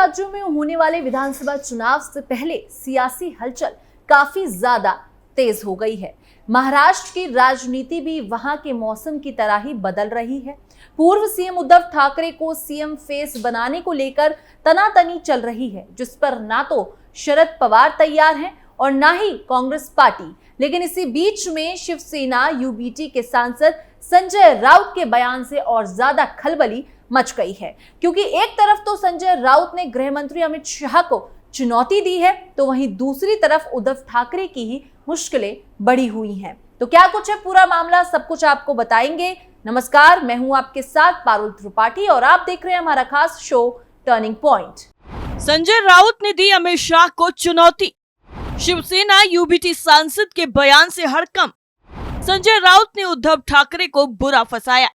राज्यों में होने वाले विधानसभा चुनाव से पहले सियासी हलचल काफी ज्यादा तेज हो गई है। महाराष्ट्र की राजनीति भी वहां के मौसम की तरह ही बदल रही है। पूर्व सीएम उद्धव ठाकरे को सीएम फेस बनाने को लेकर तनातनी चल रही है, जिस पर ना तो शरद पवार तैयार हैं और ना ही कांग्रेस पार्टी। लेकिन इसी बीच में शिवसेना यूबीटी के सांसद संजय राउत के बयान से और ज्यादा खलबली मच गई है, क्योंकि एक तरफ तो संजय राउत ने गृह मंत्री अमित शाह को चुनौती दी है, तो वहीं दूसरी तरफ उद्धव ठाकरे की ही मुश्किलें बढ़ी हुई हैं। तो क्या कुछ है पूरा मामला, सब कुछ आपको बताएंगे। नमस्कार, मैं हूं आपके साथ पारुल त्रिपाठी और आप देख रहे हैं हमारा खास show turning point. Sanjay Raut ने दी अमित शाह को चुनौती, शिवसेना यूबीटी सांसद के बयान से हड़कंप। संजय राउत ने उद्धव ठाकरे को बुरा फंसाया,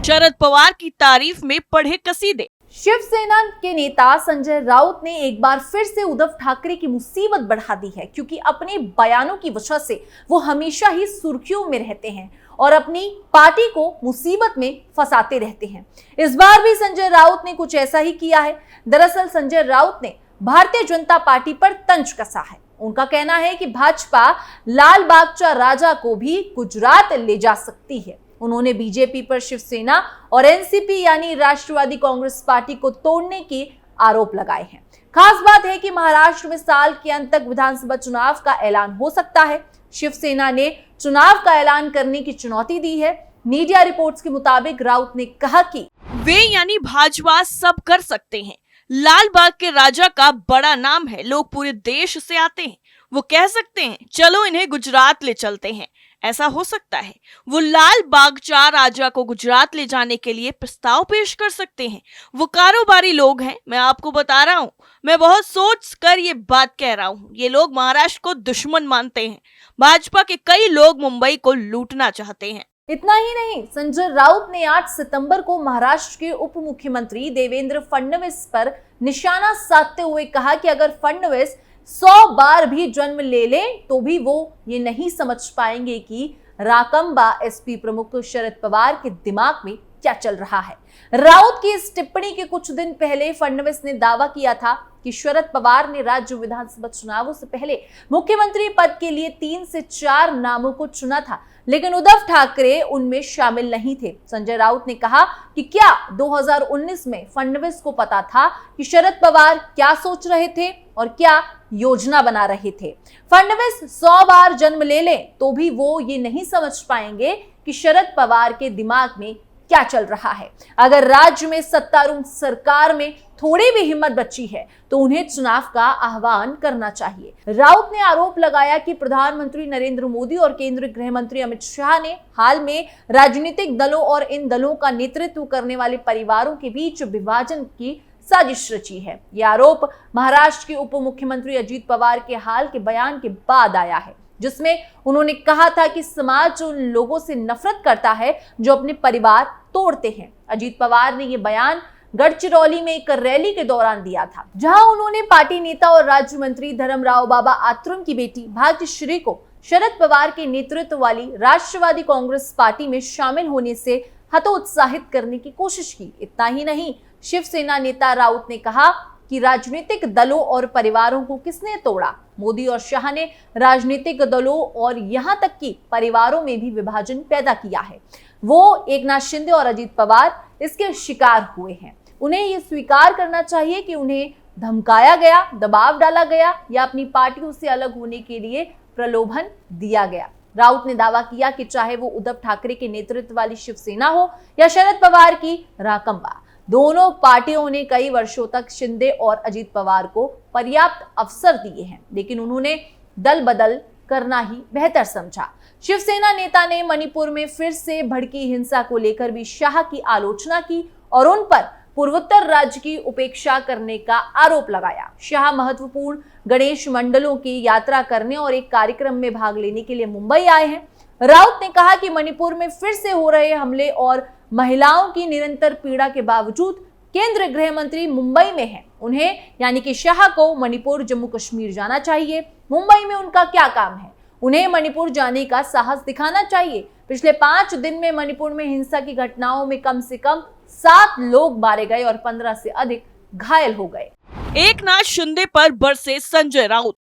शरद पवार की तारीफ में पढ़े कसीदे। शिवसेना के नेता संजय राउत ने एक बार फिर से उद्धव ठाकरे की मुसीबत बढ़ा दी है, क्योंकि अपने बयानों की वजह से वो हमेशा ही सुर्खियों में रहते हैं और अपनी पार्टी को मुसीबत में फंसाते रहते हैं। इस बार भी संजय राउत ने कुछ ऐसा ही किया है। दरअसल संजय राउत ने भारतीय जनता पार्टी पर तंज कसा है। उनका कहना है कि भाजपा लाल बागचा राजा को भी गुजरात ले जा सकती है। उन्होंने बीजेपी पर शिवसेना और एनसीपी यानी राष्ट्रवादी कांग्रेस पार्टी को तोड़ने के आरोप लगाए हैं। खास बात है कि महाराष्ट्र में साल के अंत तक विधानसभा चुनाव का ऐलान हो सकता है। शिवसेना ने चुनाव का ऐलान करने की चुनौती दी है। मीडिया रिपोर्ट्स के मुताबिक राउत ने कहा कि वे यानी भाजपा सब कर सकते हैं। लाल बाग के राजा का बड़ा नाम है, लोग पूरे देश से आते हैं। वो कह सकते हैं चलो इन्हें गुजरात ले चलते हैं, ऐसा हो सकता है। वो लाल बागचा राजा को गुजरात ले जाने के लिए प्रस्ताव पेश कर सकते हैं। वो कारोबारी लोग हैं, मैं आपको बता रहा हूँ, मैं बहुत सोच कर ये बात कह रहा हूँ। ये लोग महाराष्ट्र को दुश्मन मानते हैं। भाजपा के कई लोग मुंबई को लूटना चाहते हैं। इतना ही नहीं, संजय राउत ने 8 सितंबर को महाराष्ट्र के उप मुख्यमंत्री देवेंद्र फडणवीस पर निशाना साधते हुए कहा कि अगर फडणवीस 100 बार भी जन्म ले लें तो भी वो ये नहीं समझ पाएंगे कि राकंबा एसपी प्रमुख शरद पवार के दिमाग में क्या चल रहा है। राउत की इस टिप्पणी के कुछ दिन पहले फडणवीस ने दावा किया था कि शरद पवार ने राज्य विधानसभा चुनावों से पहले मुख्यमंत्री पद के लिए 3 से 4 नामों को चुना था, लेकिन उद्धव ठाकरे उनमें शामिल नहीं थे। संजय राउत ने कहा कि क्या 2019 में फडणवीस को पता था कि शरद पवार क्या सोच रहे थे और क्या योजना बना रहे थे। फडणवीस 100 बार जन्म ले लें तो भी वो ये नहीं समझ पाएंगे कि शरद पवार के दिमाग में क्या चल रहा है। अगर राज्य में सत्तारूढ़ सरकार में थोड़ी भी हिम्मत बची है तो उन्हें चुनाव का आह्वान करना चाहिए। राउत ने आरोप लगाया कि प्रधानमंत्री नरेंद्र मोदी और केंद्रीय गृह मंत्री अमित शाह ने हाल में राजनीतिक दलों और इन दलों का नेतृत्व करने वाले परिवारों के बीच विभाजन की साजिश रची है। यह आरोप महाराष्ट्र के उप मुख्यमंत्री अजीत पवार के हाल के बयान के बाद आया है, जिसमें उन्होंने कहा था कि समाज उन लोगों से नफरत करता है जो अपने परिवार तोड़ते हैं। अजीत पवार ने यह बयान गढ़चिरौली में एक रैली के दौरान दिया था, जहां उन्होंने पार्टी नेता और राज्य मंत्री धर्मराव बाबा आत्रुम की बेटी भाग्यश्री को शरद पवार के नेतृत्व वाली राष्ट्रवादी कांग्रेस पार्टी में शामिल होने से हतोत्साहित करने की कोशिश की। इतना ही नहीं, शिवसेना नेता राउत ने कहा कि राजनीतिक दलों और परिवारों को किसने तोड़ा? मोदी और शाह ने राजनीतिक दलों और यहां तक कि परिवारों में भी विभाजन पैदा किया है। वो एकनाथ शिंदे और अजीत पवार इसके शिकार हुए हैं। उन्हें ये स्वीकार करना चाहिए कि उन्हें धमकाया गया, दबाव डाला गया या अपनी पार्टियों से अलग होने के लिए प्रलोभन दिया गया। राउत ने दावा किया कि चाहे वो उद्धव ठाकरे के नेतृत्व वाली शिवसेना हो या शरद पवार की राकंबा, दोनों पार्टियों ने कई वर्षों तक शिंदे और अजीत पवार को पर्याप्त अवसर दिए हैं, लेकिन उन्होंने दल बदल करना ही बेहतर समझा। शिवसेना नेता ने मणिपुर में फिर से भड़की हिंसा को लेकर भी शाह की आलोचना की और उन पर पूर्वोत्तर राज्य की उपेक्षा करने का आरोप लगाया। शाह महत्वपूर्ण गणेश मंडलों की यात्रा करने और एक कार्यक्रम में भाग लेने के लिए मुंबई आए हैं। राउत ने कहा कि मणिपुर में फिर से हो रहे हमले और महिलाओं की निरंतर पीड़ा के बावजूद केंद्रीय गृह मंत्री मुंबई में हैं। उन्हें यानी कि शाह को मणिपुर जम्मू कश्मीर जाना चाहिए। मुंबई में उनका क्या काम है? उन्हें मणिपुर जाने का साहस दिखाना चाहिए। पिछले 5 दिन में मणिपुर में हिंसा की घटनाओं में कम से कम 7 लोग मारे गए और 15 से अधिक घायल हो गए। एकनाथ शिंदे पर बरसे संजय राउत।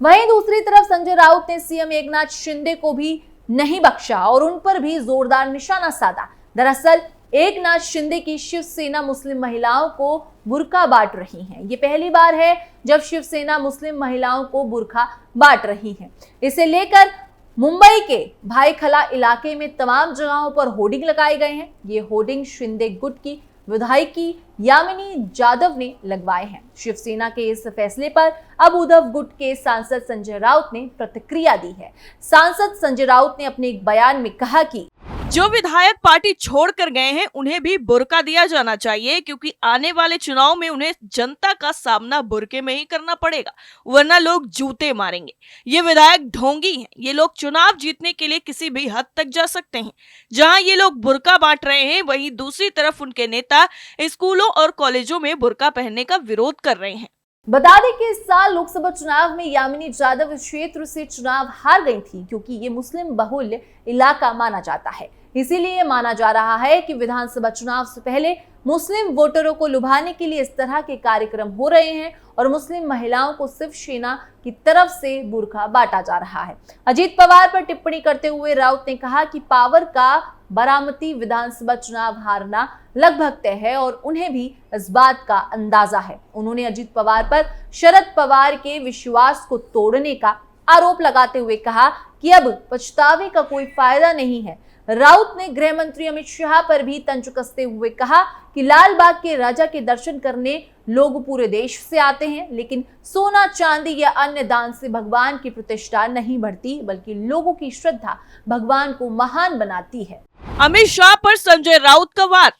वहीं दूसरी तरफ संजय राउत ने सीएम एकनाथ शिंदे को भी नहीं बख्शा और उन पर भी जोरदार निशाना साधा। दरअसल एकनाथ शिंदे की शिवसेना मुस्लिम महिलाओं को बुर्का बांट रही है। ये पहली बार है जब शिवसेना मुस्लिम महिलाओं को बुर्का बांट रही है। इसे लेकर मुंबई के भाईखला इलाके में तमाम जगहों पर होर्डिंग लगाए गए हैं। ये होर्डिंग शिंदे गुट की विधायिकी यामिनी जाधव ने लगवाए हैं। शिवसेना के इस फैसले पर अब उद्धव गुट के सांसद संजय राउत ने प्रतिक्रिया दी है। सांसद संजय राउत ने अपने एक बयान में कहा कि जो विधायक पार्टी छोड़कर गए हैं उन्हें भी बुर्का दिया जाना चाहिए, क्योंकि आने वाले चुनाव में उन्हें जनता का सामना बुर्के में ही करना पड़ेगा, वरना लोग जूते मारेंगे। ये विधायक ढोंगी हैं। ये लोग चुनाव जीतने के लिए किसी भी हद तक जा सकते हैं। जहां ये लोग बुर्का बांट रहे हैं, वहीं दूसरी तरफ उनके नेता स्कूलों और कॉलेजों में बुर्का पहनने का विरोध कर रहे हैं। बता दें कि इस साल लोकसभा चुनाव में यामिनी जाधव इस क्षेत्र से चुनाव हार गई थी, क्योंकि ये मुस्लिम बहुल इलाका माना जाता है। इसीलिए माना जा रहा है कि विधानसभा चुनाव से पहले मुस्लिम वोटरों को लुभाने के लिए इस तरह के कार्यक्रम हो रहे हैं और मुस्लिम महिलाओं को शिवसेना की तरफ से बुर्का बांटा जा रहा है। अजीत पवार पर टिप्पणी करते हुए राउत ने कहा कि पावर का बारामती विधानसभा चुनाव हारना लगभग तय है और उन्हें भी इस बात का अंदाजा है। उन्होंने अजीत पवार पर शरद पवार के विश्वास को तोड़ने का आरोप लगाते हुए कहा कि अब पछतावे का कोई फायदा नहीं है। राउत ने गृह मंत्री अमित शाह पर भी तंज कसते हुए कहा कि लाल बाग के राजा के दर्शन करने लोग पूरे देश से आते हैं, लेकिन सोना चांदी या अन्य दान से भगवान की प्रतिष्ठा नहीं बढ़ती, बल्कि लोगों की श्रद्धा भगवान को महान बनाती है। अमित शाह पर संजय राउत का वार।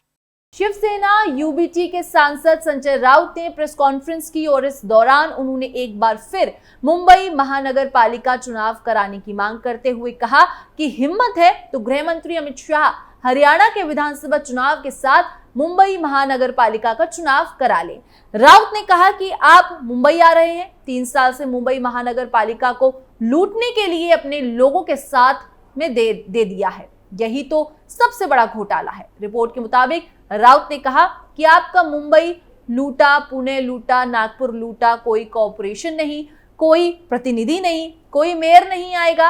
शिवसेना यूबीटी के सांसद संजय राउत ने प्रेस कॉन्फ्रेंस की और इस दौरान उन्होंने एक बार फिर मुंबई महानगर पालिका चुनाव कराने की मांग करते हुए कहा कि हिम्मत है तो गृह मंत्री अमित शाह हरियाणा के विधानसभा चुनाव के साथ मुंबई महानगर पालिका का चुनाव करा ले। राउत ने कहा कि आप मुंबई आ रहे हैं, 3 साल से मुंबई महानगर पालिका को लूटने के लिए अपने लोगों के साथ में दे दिया है। यही तो सबसे बड़ा घोटाला है। रिपोर्ट के मुताबिक राउत ने कहा कि आपका मुंबई लूटा, पुणे लूटा, नागपुर लूटा, कोई कॉर्पोरेशन नहीं, कोई प्रतिनिधि नहीं, कोई मेयर नहीं आएगा।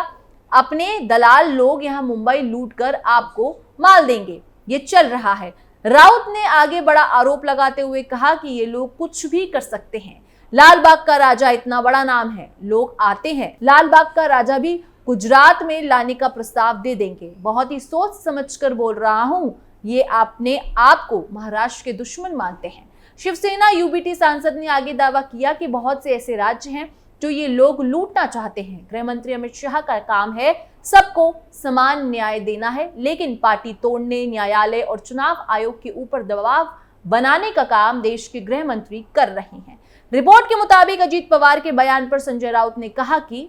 अपने दलाल लोग यहां मुंबई लूटकर आपको माल देंगे। ये चल रहा है। राउत ने आगे बड़ा आरोप लगाते हुए कहा कि ये लोग कुछ भी कर सकते हैं। लाल बाग का राजा इतना बड़ा नाम है, लोग आते हैं। लाल बाग का राजा भी गुजरात में लाने का प्रस्ताव दे देंगे। बहुत ही सोच समझकर बोल रहा हूं। ये अपने आप को महाराष्ट्र के दुश्मन मानते हैं। शिवसेना यूबीटी सांसद ने आगे दावा किया कि बहुत से ऐसे राज्य हैं जो ये लोग लूटना चाहते हैं। गृह मंत्री अमित शाह का काम है सबको समान न्याय देना है, लेकिन पार्टी तोड़ने, न्यायालय और चुनाव आयोग के ऊपर दबाव बनाने का काम देश के गृह मंत्री कर रहे हैं। रिपोर्ट के मुताबिक अजीत पवार के बयान पर संजय राउत ने कहा कि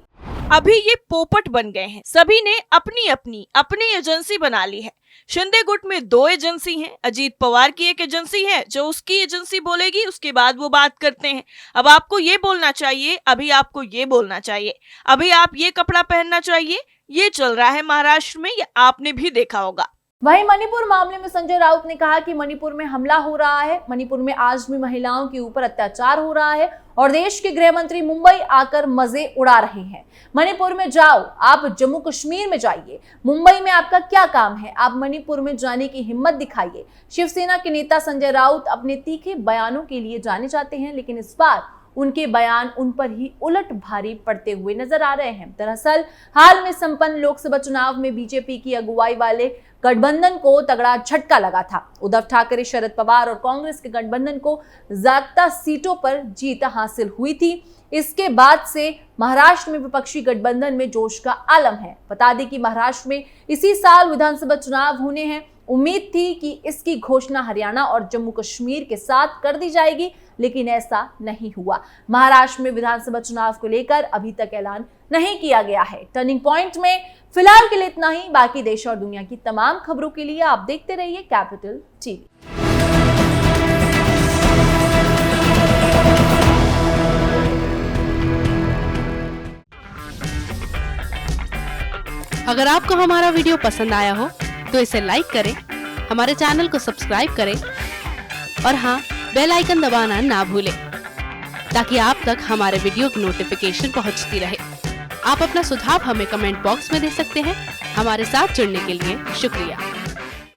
अभी ये पोपट बन गए हैं। सभी ने अपनी एजेंसी बना ली है। शिंदे गुट में 2 एजेंसी हैं। अजीत पवार की एक एजेंसी है, जो उसकी एजेंसी बोलेगी उसके बाद वो बात करते हैं। अब आपको ये बोलना चाहिए, अभी आपको ये बोलना चाहिए, अभी आप ये कपड़ा पहनना चाहिए। ये चल रहा है महाराष्ट्र में, ये आपने भी देखा होगा। वहीं मणिपुर मामले में संजय राउत ने कहा कि मणिपुर में हमला हो रहा है, मणिपुर में आज भी महिलाओं के ऊपर अत्याचार हो रहा है और देश के गृह मंत्री मुंबई आकर मजे उड़ा रहे हैं। मणिपुर में जाओ, आप जम्मू कश्मीर में जाइए, मुंबई में आपका क्या काम है? आप मणिपुर में जाने की हिम्मत दिखाइए। शिवसेना के नेता संजय राउत अपने तीखे बयानों के लिए जाने जाते हैं, लेकिन इस बार उनके बयान उन पर ही उलट भारी पड़ते हुए नजर आ रहे हैं। दरअसल हाल में संपन्न लोकसभा चुनाव में बीजेपी की अगुवाई वाले गठबंधन को तगड़ा झटका लगा था। उद्धव ठाकरे, शरद पवार और कांग्रेस के गठबंधन को ज्यादा सीटों पर जीत हासिल हुई थी। इसके बाद से महाराष्ट्र में विपक्षी गठबंधन में जोश का आलम है। बता दें कि महाराष्ट्र में इसी साल विधानसभा चुनाव होने हैं। उम्मीद थी कि इसकी घोषणा हरियाणा और जम्मू कश्मीर के साथ कर दी जाएगी, लेकिन ऐसा नहीं हुआ। महाराष्ट्र में विधानसभा चुनाव को लेकर अभी तक ऐलान नहीं किया गया है। टर्निंग पॉइंट में फिलहाल के लिए इतना ही। बाकी देश और दुनिया की तमाम खबरों के लिए आप देखते रहिए कैपिटल टीवी। अगर आपको हमारा वीडियो पसंद आया हो तो इसे लाइक करें, हमारे चैनल को सब्सक्राइब करें और हाँ, बेल आइकन दबाना ना भूलें। ताकि आप तक हमारे वीडियो की नोटिफिकेशन पहुंचती रहे। आप अपना सुझाव हमें कमेंट बॉक्स में दे सकते हैं। हमारे साथ जुड़ने के लिए शुक्रिया।